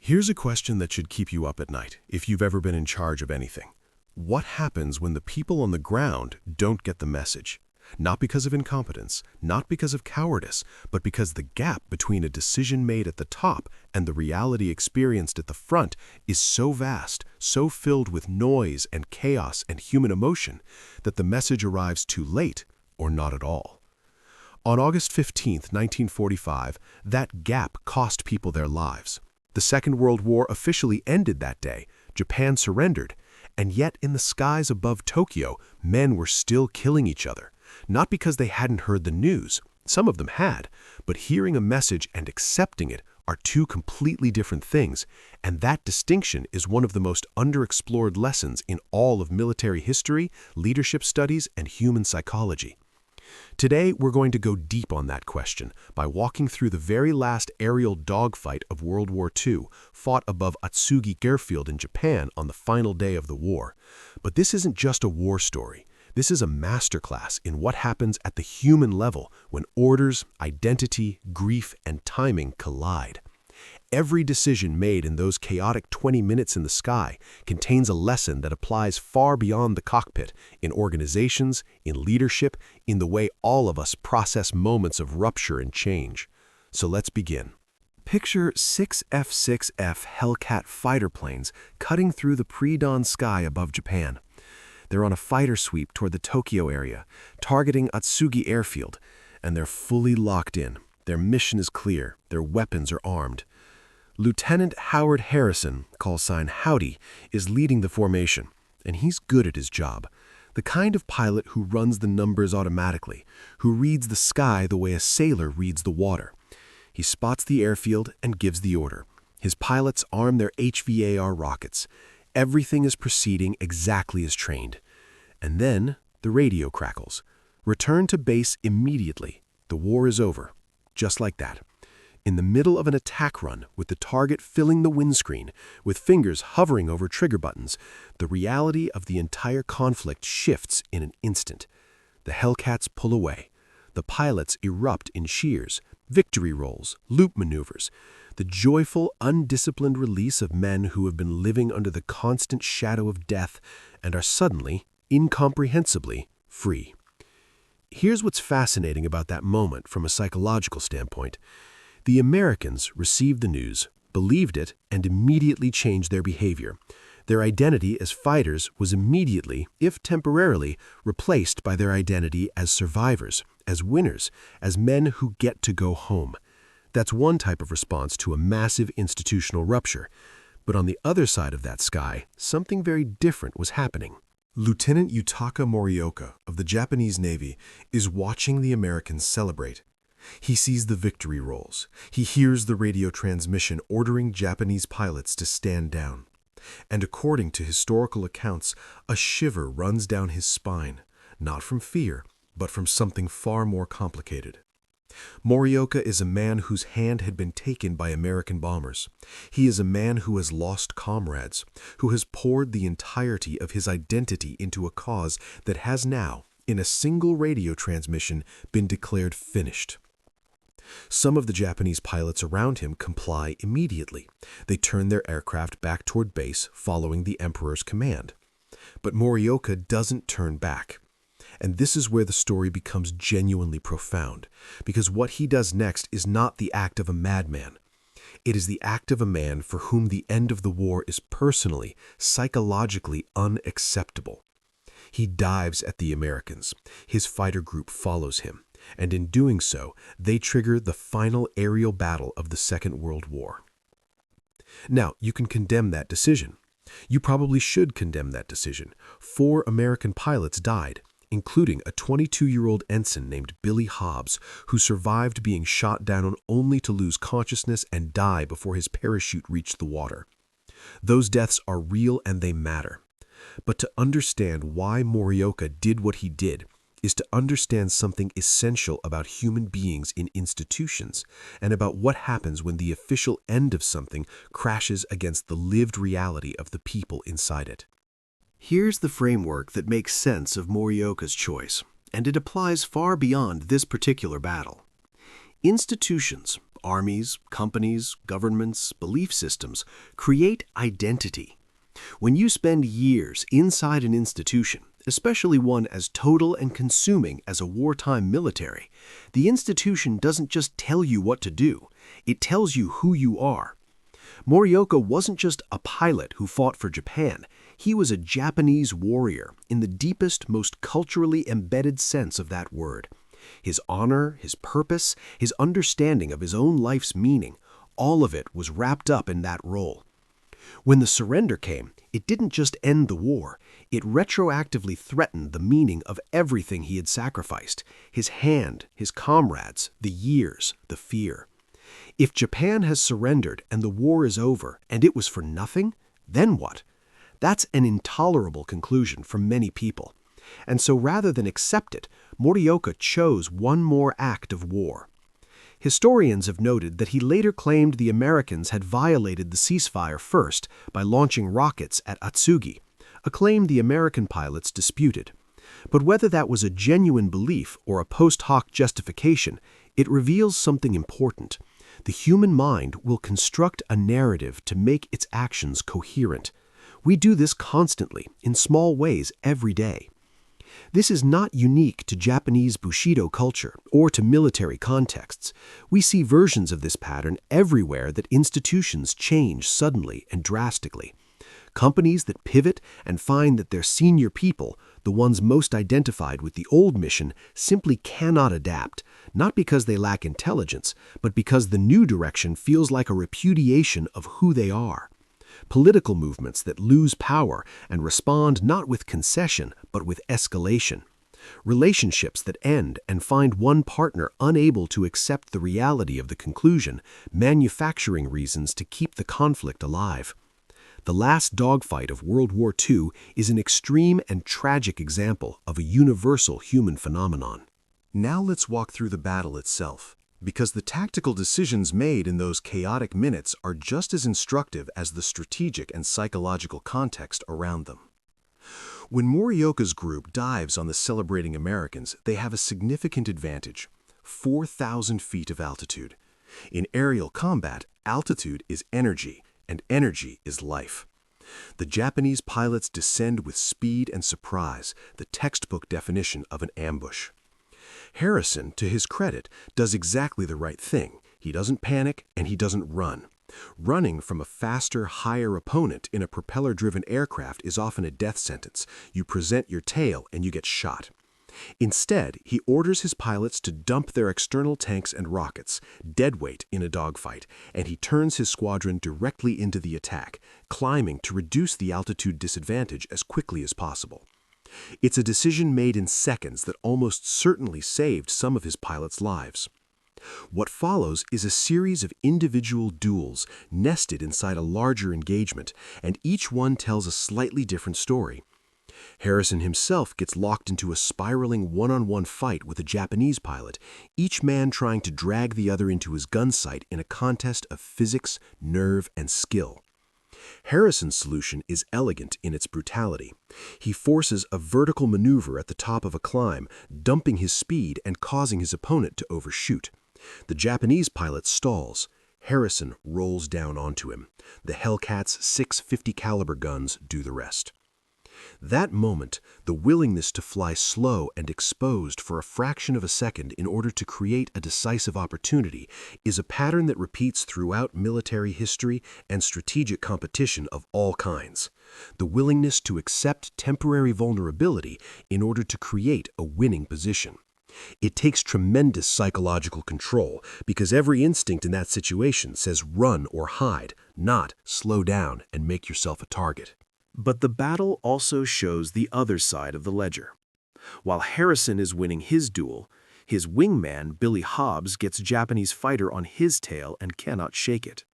Here's a question that should keep you up at night, if you've ever been in charge of anything. What happens when the people on the ground don't get the message? Not because of incompetence, not because of cowardice, but because the gap between a decision made at the top and the reality experienced at the front is so vast, so filled with noise and chaos and human emotion, that the message arrives too late or not at all. On August 15, 1945, that gap cost people their lives. The Second World War officially ended that day. Japan surrendered, and yet in the skies above Tokyo, men were still killing each other. Not because they hadn't heard the news, some of them had, but hearing a message and accepting it are two completely different things, and that distinction is one of the most underexplored lessons in all of military history, leadership studies, and human psychology. Today, we're going to go deep on that question by walking through the very last aerial dogfight of World War II, fought above Atsugi Airfield in Japan on the final day of the war. But this isn't just a war story. This is a masterclass in what happens at the human level when orders, identity, grief, and timing collide. Every decision made in those chaotic 20 minutes in the sky contains a lesson that applies far beyond the cockpit, in organizations, in leadership, in the way all of us process moments of rupture and change. So let's begin. Picture 6 F-6F Hellcat fighter planes cutting through the pre-dawn sky above Japan. They're on a fighter sweep toward the Tokyo area, targeting Atsugi Airfield, and they're fully locked in. Their mission is clear. Their weapons are armed. Lieutenant Howard Harrison, call sign Howdy, is leading the formation, and he's good at his job. The kind of pilot who runs the numbers automatically, who reads the sky the way a sailor reads the water. He spots the airfield and gives the order. His pilots arm their HVAR rockets. Everything is proceeding exactly as trained. And then the radio crackles. Return to base immediately. The war is over. Just like that. In the middle of an attack run, with the target filling the windscreen, with fingers hovering over trigger buttons, the reality of the entire conflict shifts in an instant. The Hellcats pull away. The pilots erupt in cheers, victory rolls, loop maneuvers. The joyful, undisciplined release of men who have been living under the constant shadow of death and are suddenly, incomprehensibly, free. Here's what's fascinating about that moment from a psychological standpoint. The Americans received the news, believed it, and immediately changed their behavior. Their identity as fighters was immediately, if temporarily, replaced by their identity as survivors, as winners, as men who get to go home. That's one type of response to a massive institutional rupture. But on the other side of that sky, something very different was happening. Lieutenant Yutaka Morioka of the Japanese Navy is watching the Americans celebrate. He sees the victory rolls. He hears the radio transmission ordering Japanese pilots to stand down. And according to historical accounts, a shiver runs down his spine, not from fear, but from something far more complicated. Morioka is a man whose hand had been taken by American bombers. He is a man who has lost comrades, who has poured the entirety of his identity into a cause that has now, in a single radio transmission, been declared finished. Some of the Japanese pilots around him comply immediately. They turn their aircraft back toward base, following the Emperor's command. But Morioka doesn't turn back. And this is where the story becomes genuinely profound, because what he does next is not the act of a madman. It is the act of a man for whom the end of the war is personally, psychologically unacceptable. He dives at the Americans. His fighter group follows him, and in doing so, they trigger the final aerial battle of the Second World War. Now, you can condemn that decision. You probably should condemn that decision. 4 American pilots died, including a 22-year-old ensign named Billy Hobbs, who survived being shot down only to lose consciousness and die before his parachute reached the water. Those deaths are real and they matter. But to understand why Morioka did what he did is to understand something essential about human beings in institutions and about what happens when the official end of something crashes against the lived reality of the people inside it. Here's the framework that makes sense of Morioka's choice, and it applies far beyond this particular battle. Institutions, armies, companies, governments, belief systems create identity. When you spend years inside an institution, especially one as total and consuming as a wartime military, the institution doesn't just tell you what to do, it tells you who you are. Morioka wasn't just a pilot who fought for Japan, he was a Japanese warrior in the deepest, most culturally embedded sense of that word. His honor, his purpose, his understanding of his own life's meaning, all of it was wrapped up in that role. When the surrender came, it didn't just end the war, it retroactively threatened the meaning of everything he had sacrificed: his hand, his comrades, the years, the fear. If Japan has surrendered and the war is over, and it was for nothing, then what? That's an intolerable conclusion for many people. And so rather than accept it, Morioka chose one more act of war. Historians have noted that he later claimed the Americans had violated the ceasefire first by launching rockets at Atsugi, a claim the American pilots disputed. But whether that was a genuine belief or a post hoc justification, it reveals something important. The human mind will construct a narrative to make its actions coherent. We do this constantly, in small ways, every day. This is not unique to Japanese Bushido culture or to military contexts. We see versions of this pattern everywhere that institutions change suddenly and drastically. Companies that pivot and find that their senior people, the ones most identified with the old mission, simply cannot adapt, not because they lack intelligence, but because the new direction feels like a repudiation of who they are. Political movements that lose power and respond not with concession, but with escalation. Relationships that end and find one partner unable to accept the reality of the conclusion, manufacturing reasons to keep the conflict alive. The last dogfight of World War II is an extreme and tragic example of a universal human phenomenon. Now let's walk through the battle itself, because the tactical decisions made in those chaotic minutes are just as instructive as the strategic and psychological context around them. When Morioka's group dives on the celebrating Americans, they have a significant advantage: 4,000 feet of altitude. In aerial combat, altitude is energy, and energy is life. The Japanese pilots descend with speed and surprise, the textbook definition of an ambush. Harrison, to his credit, does exactly the right thing. He doesn't panic and he doesn't run. Running from a faster, higher opponent in a propeller-driven aircraft is often a death sentence. You present your tail and you get shot. Instead, he orders his pilots to dump their external tanks and rockets, deadweight in a dogfight, and he turns his squadron directly into the attack, climbing to reduce the altitude disadvantage as quickly as possible. It's a decision made in seconds that almost certainly saved some of his pilots' lives. What follows is a series of individual duels nested inside a larger engagement, and each one tells a slightly different story. Harrison himself gets locked into a spiraling one-on-one fight with a Japanese pilot, each man trying to drag the other into his gun sight in a contest of physics, nerve, and skill. Harrison's solution is elegant in its brutality. He forces a vertical maneuver at the top of a climb, dumping his speed and causing his opponent to overshoot. The Japanese pilot stalls. Harrison rolls down onto him. The Hellcat's 650 caliber guns do the rest. That moment, the willingness to fly slow and exposed for a fraction of a second in order to create a decisive opportunity, is a pattern that repeats throughout military history and strategic competition of all kinds. The willingness to accept temporary vulnerability in order to create a winning position. It takes tremendous psychological control because every instinct in that situation says run or hide, not slow down and make yourself a target. But the battle also shows the other side of the ledger. While Harrison is winning his duel, his wingman, Billy Hobbs, gets a Japanese fighter on his tail and cannot shake it.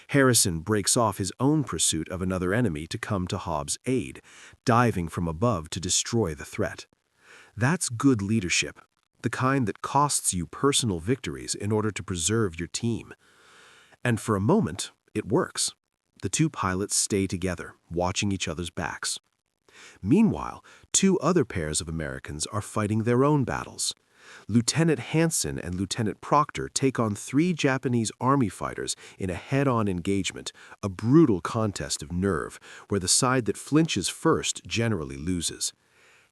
Harrison breaks off his own pursuit of another enemy to come to Hobbs' aid, diving from above to destroy the threat. That's good leadership, the kind that costs you personal victories in order to preserve your team. And for a moment, it works. The two pilots stay together, watching each other's backs. Meanwhile, two other pairs of Americans are fighting their own battles. Lieutenant Hansen and Lieutenant Proctor take on 3 Japanese army fighters in a head-on engagement, a brutal contest of nerve, where the side that flinches first generally loses.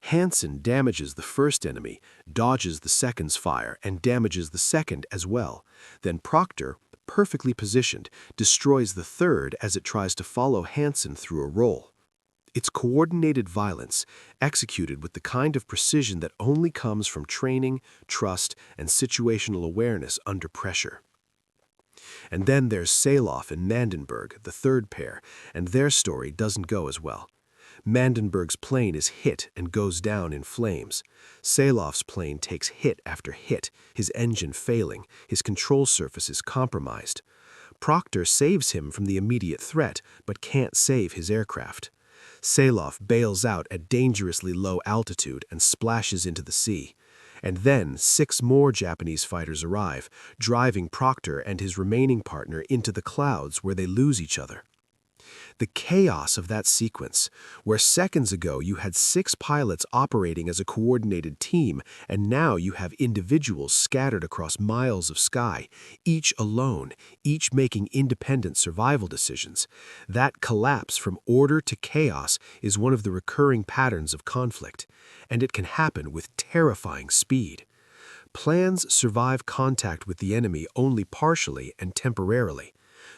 Hansen damages the first enemy, dodges the second's fire, and damages the second as well. Then Proctor, perfectly positioned, destroys the third as it tries to follow Hansen through a roll. It's coordinated violence, executed with the kind of precision that only comes from training, trust, and situational awareness under pressure. And then there's Saloff and Mandenberg, the third pair, and their story doesn't go as well. Mandenberg's plane is hit and goes down in flames. Saloff's plane takes hit after hit, his engine failing, his control surfaces compromised. Proctor saves him from the immediate threat, but can't save his aircraft. Saloff bails out at dangerously low altitude and splashes into the sea. And then 6 more Japanese fighters arrive, driving Proctor and his remaining partner into the clouds where they lose each other. The chaos of that sequence, where seconds ago you had 6 pilots operating as a coordinated team, and now you have individuals scattered across miles of sky, each alone, each making independent survival decisions. That collapse from order to chaos is one of the recurring patterns of conflict, and it can happen with terrifying speed. Plans survive contact with the enemy only partially and temporarily.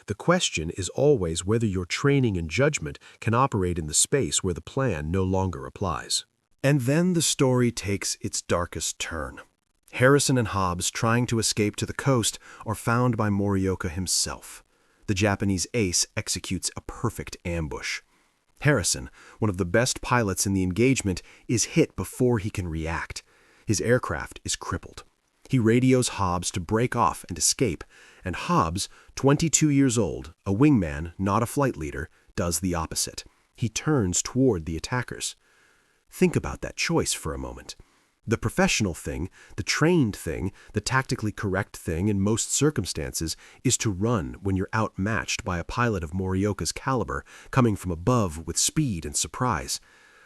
The question is always whether your training and judgment can operate in the space where the plan no longer applies. And then the story takes its darkest turn. Harrison and Hobbs, trying to escape to the coast, are found by Morioka himself. The Japanese ace executes a perfect ambush. Harrison, one of the best pilots in the engagement, is hit before he can react. His aircraft is crippled. He radios Hobbs to break off and escape, and Hobbs, 22 years old, a wingman, not a flight leader, does the opposite. He turns toward the attackers. Think about that choice for a moment. The professional thing, the trained thing, the tactically correct thing in most circumstances is to run when you're outmatched by a pilot of Morioka's caliber, coming from above with speed and surprise.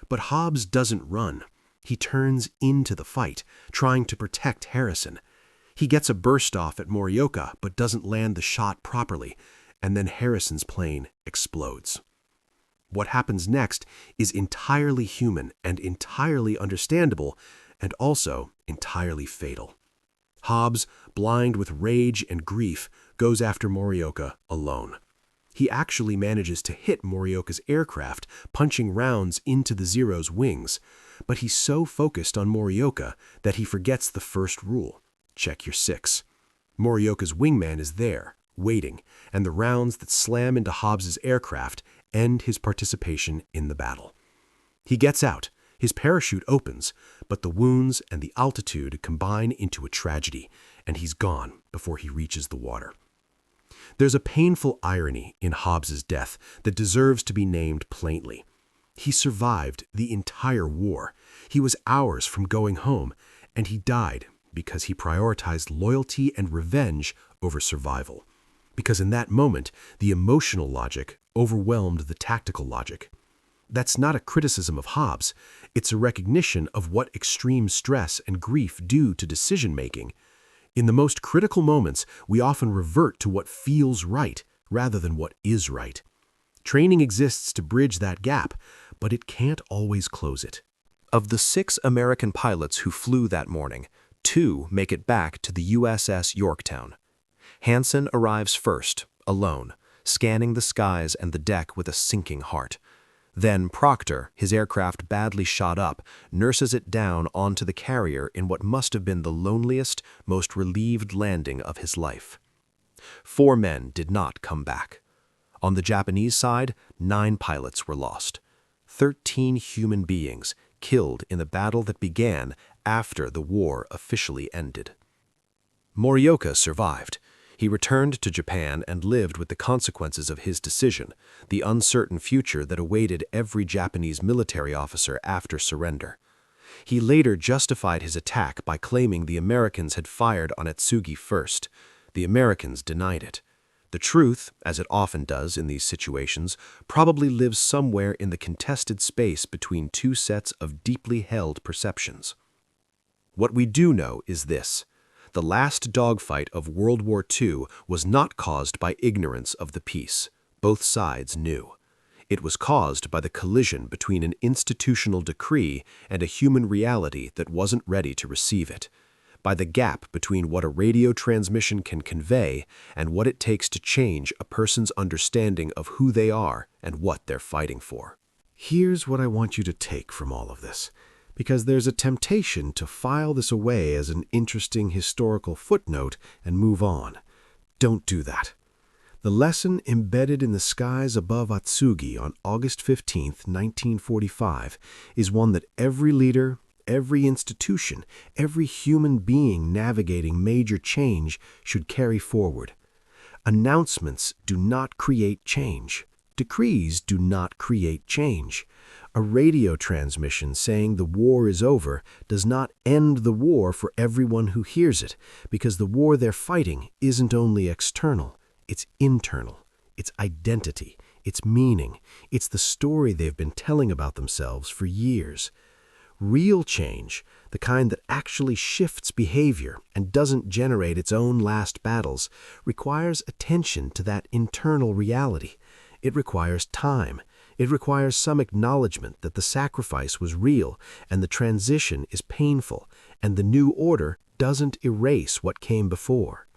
But Hobbs doesn't run. He turns into the fight, trying to protect Harrison. He gets a burst off at Morioka, but doesn't land the shot properly, and then Harrison's plane explodes. What happens next is entirely human and entirely understandable, and also entirely fatal. Hobbs, blind with rage and grief, goes after Morioka alone. He actually manages to hit Morioka's aircraft, punching rounds into the Zero's wings, but he's so focused on Morioka that he forgets the first rule. Check your 6. Morioka's wingman is there, waiting, and the rounds that slam into Hobbs's aircraft end his participation in the battle. He gets out, his parachute opens, but the wounds and the altitude combine into a tragedy, and he's gone before he reaches the water. There's a painful irony in Hobbs's death that deserves to be named plainly. He survived the entire war. He was hours from going home, and he died because he prioritized loyalty and revenge over survival. Because in that moment, the emotional logic overwhelmed the tactical logic. That's not a criticism of Hobbs. It's a recognition of what extreme stress and grief do to decision-making. In the most critical moments, we often revert to what feels right rather than what is right. Training exists to bridge that gap, but it can't always close it. Of the 6 American pilots who flew that morning, 2 make it back to the USS Yorktown. Hansen arrives first, alone, scanning the skies and the deck with a sinking heart. Then Proctor, his aircraft badly shot up, nurses it down onto the carrier in what must have been the loneliest, most relieved landing of his life. 4 men did not come back. On the Japanese side, 9 pilots were lost. 13 human beings killed in the battle that began after the war officially ended. Morioka survived. He returned to Japan and lived with the consequences of his decision, the uncertain future that awaited every Japanese military officer after surrender. He later justified his attack by claiming the Americans had fired on Atsugi first. The Americans denied it. The truth, as it often does in these situations, probably lives somewhere in the contested space between 2 sets of deeply held perceptions. What we do know is this. The last dogfight of World War II was not caused by ignorance of the peace. Both sides knew. It was caused by the collision between an institutional decree and a human reality that wasn't ready to receive it, by the gap between what a radio transmission can convey and what it takes to change a person's understanding of who they are and what they're fighting for. Here's what I want you to take from all of this, because there's a temptation to file this away as an interesting historical footnote and move on. Don't do that. The lesson embedded in the skies above Atsugi on August 15, 1945, is one that every leader, every institution, every human being navigating major change should carry forward. Announcements do not create change. Decrees do not create change. A radio transmission saying the war is over does not end the war for everyone who hears it, because the war they're fighting isn't only external. It's internal, it's identity, it's meaning, it's the story they've been telling about themselves for years. Real change, the kind that actually shifts behavior and doesn't generate its own last battles, requires attention to that internal reality. It requires time. It requires some acknowledgement that the sacrifice was real and the transition is painful, and the new order doesn't erase what came before.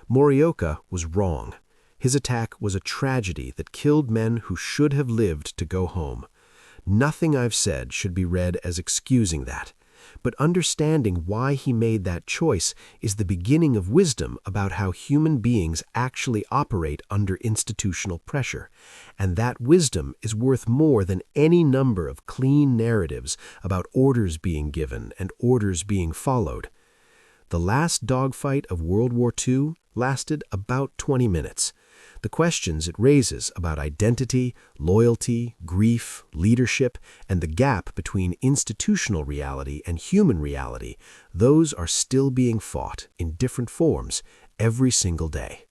Morioka was wrong. His attack was a tragedy that killed men who should have lived to go home. Nothing I've said should be read as excusing that, but understanding why he made that choice is the beginning of wisdom about how human beings actually operate under institutional pressure, and that wisdom is worth more than any number of clean narratives about orders being given and orders being followed. The last dogfight of World War II lasted about 20 minutes. The questions it raises about identity, loyalty, grief, leadership, and the gap between institutional reality and human reality, those are still being fought in different forms every single day.